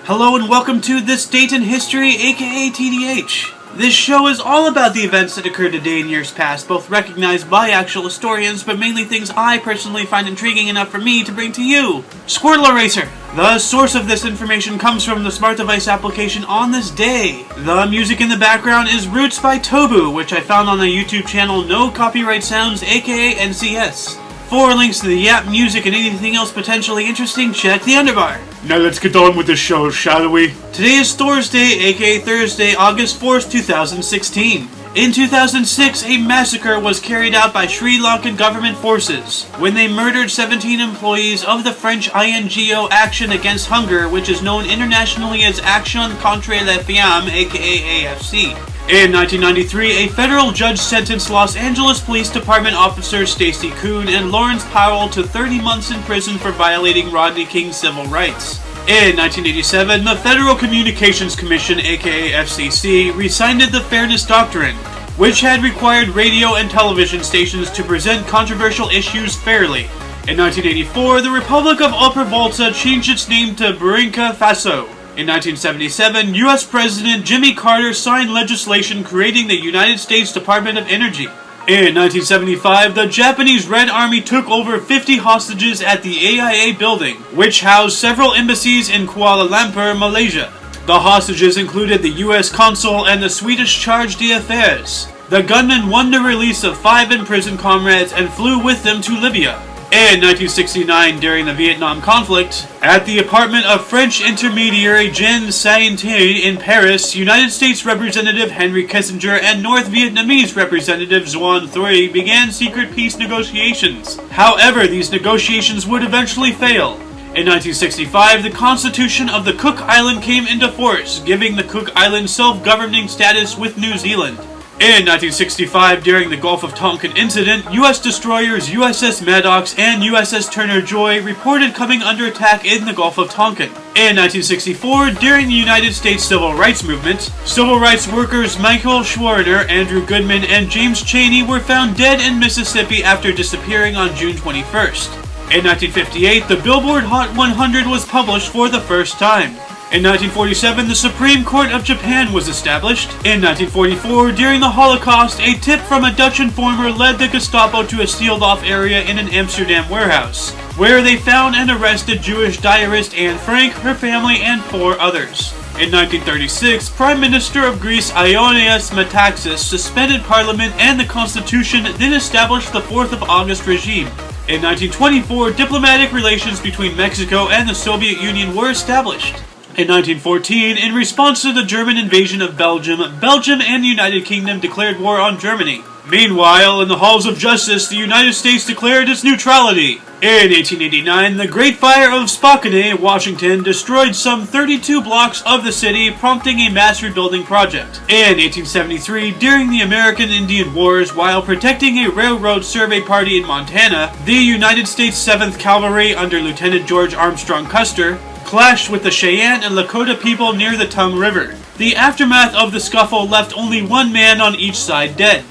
Hello and welcome to This Date in History, aka TDH. This show is all about the events that occurred today in years past, both recognized by actual historians, but mainly things I personally find intriguing enough for me to bring to you. Squirtle Eraser. The source of this information comes from the smart device application on this day. The music in the background is Roots by Tobu, which I found on the YouTube channel No Copyright Sounds, aka NCS. For links to the Yap music and anything else potentially interesting, check the underbar. Now let's get on with the show, shall we? Today is Thursday, aka Thursday, August 4th, 2016. In 2006, a massacre was carried out by Sri Lankan government forces when they murdered 17 employees of the French INGO Action Against Hunger, which is known internationally as Action contre la Faim, aka AFC. In 1993, a federal judge sentenced Los Angeles Police Department officers Stacy Kuhn and Lawrence Powell to 30 months in prison for violating Rodney King's civil rights. In 1987, the Federal Communications Commission, aka FCC, rescinded the Fairness Doctrine, which had required radio and television stations to present controversial issues fairly. In 1984, the Republic of Upper Volta changed its name to Burkina Faso. In 1977, U.S. President Jimmy Carter signed legislation creating the United States Department of Energy. In 1975, the Japanese Red Army took over 50 hostages at the AIA building, which housed several embassies in Kuala Lumpur, Malaysia. The hostages included the U.S. consul and the Swedish charge d'affaires. The gunmen won the release of 5 imprisoned comrades and flew with them to Libya. In 1969, during the Vietnam conflict, at the apartment of French intermediary Jean Saint-Tin in Paris, United States Representative Henry Kissinger and North Vietnamese Representative Xuan Thuy began secret peace negotiations. However, these negotiations would eventually fail. In 1965, the Constitution of the Cook Island came into force, giving the Cook Islands self-governing status with New Zealand. In 1965, during the Gulf of Tonkin incident, U.S. destroyers USS Maddox and USS Turner Joy reported coming under attack in the Gulf of Tonkin. In 1964, during the United States Civil Rights Movement, civil rights workers Michael Schwerner, Andrew Goodman, and James Chaney were found dead in Mississippi after disappearing on June 21st. In 1958, the Billboard Hot 100 was published for the first time. In 1947, the Supreme Court of Japan was established. In 1944, during the Holocaust, a tip from a Dutch informer led the Gestapo to a sealed-off area in an Amsterdam warehouse, where they found and arrested Jewish diarist Anne Frank, her family, and 4 others. In 1936, Prime Minister of Greece Ioannis Metaxas suspended Parliament and the Constitution, then established the 4th of August regime. In 1924, diplomatic relations between Mexico and the Soviet Union were established. In 1914, in response to the German invasion of Belgium and the United Kingdom declared war on Germany. Meanwhile, in the halls of justice, the United States declared its neutrality. In 1889, the Great Fire of Spokane, Washington, destroyed some 32 blocks of the city, prompting a mass rebuilding project. In 1873, during the American Indian Wars, while protecting a railroad survey party in Montana, the United States 7th Cavalry under Lieutenant George Armstrong Custer clashed with the Cheyenne and Lakota people near the Tongue River. The aftermath of the scuffle left only 1 man on each side dead.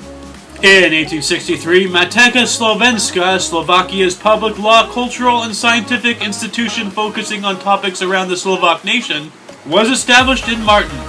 In 1863, Mateka Slovenska, Slovakia's public law, cultural, and scientific institution focusing on topics around the Slovak nation, was established in Martin.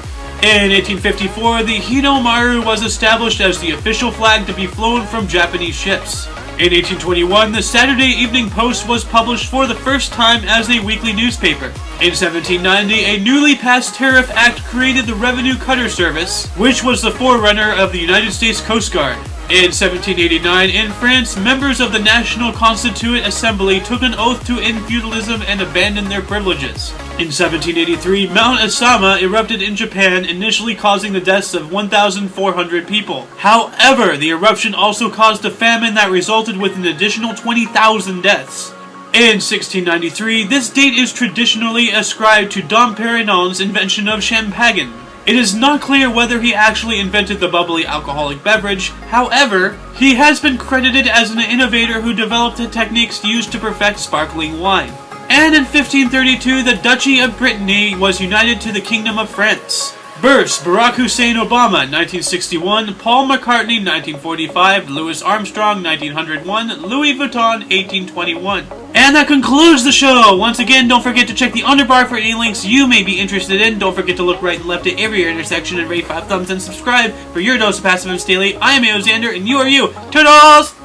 In 1854, the Hinomaru was established as the official flag to be flown from Japanese ships. In 1821, the Saturday Evening Post was published for the first time as a weekly newspaper. In 1790, a newly passed Tariff Act created the Revenue Cutter Service, which was the forerunner of the United States Coast Guard. In 1789, in France, members of the National Constituent Assembly took an oath to end feudalism and abandon their privileges. In 1783, Mount Asama erupted in Japan, initially causing the deaths of 1,400 people. However, the eruption also caused a famine that resulted with an additional 20,000 deaths. In 1693, this date is traditionally ascribed to Dom Perignon's invention of champagne. It is not clear whether he actually invented the bubbly alcoholic beverage. However, he has been credited as an innovator who developed the techniques used to perfect sparkling wine. And in 1532, the Duchy of Brittany was united to the Kingdom of France. Births: Barack Hussein Obama, 1961, Paul McCartney, 1945, Louis Armstrong, 1901, Louis Vuitton, 1821. And that concludes the show! Once again, don't forget to check the underbar for any links you may be interested in. Don't forget to look right and left at every intersection and rate 5 thumbs and subscribe for your dose of passive daily. I am Xander, and you are you. Toodles!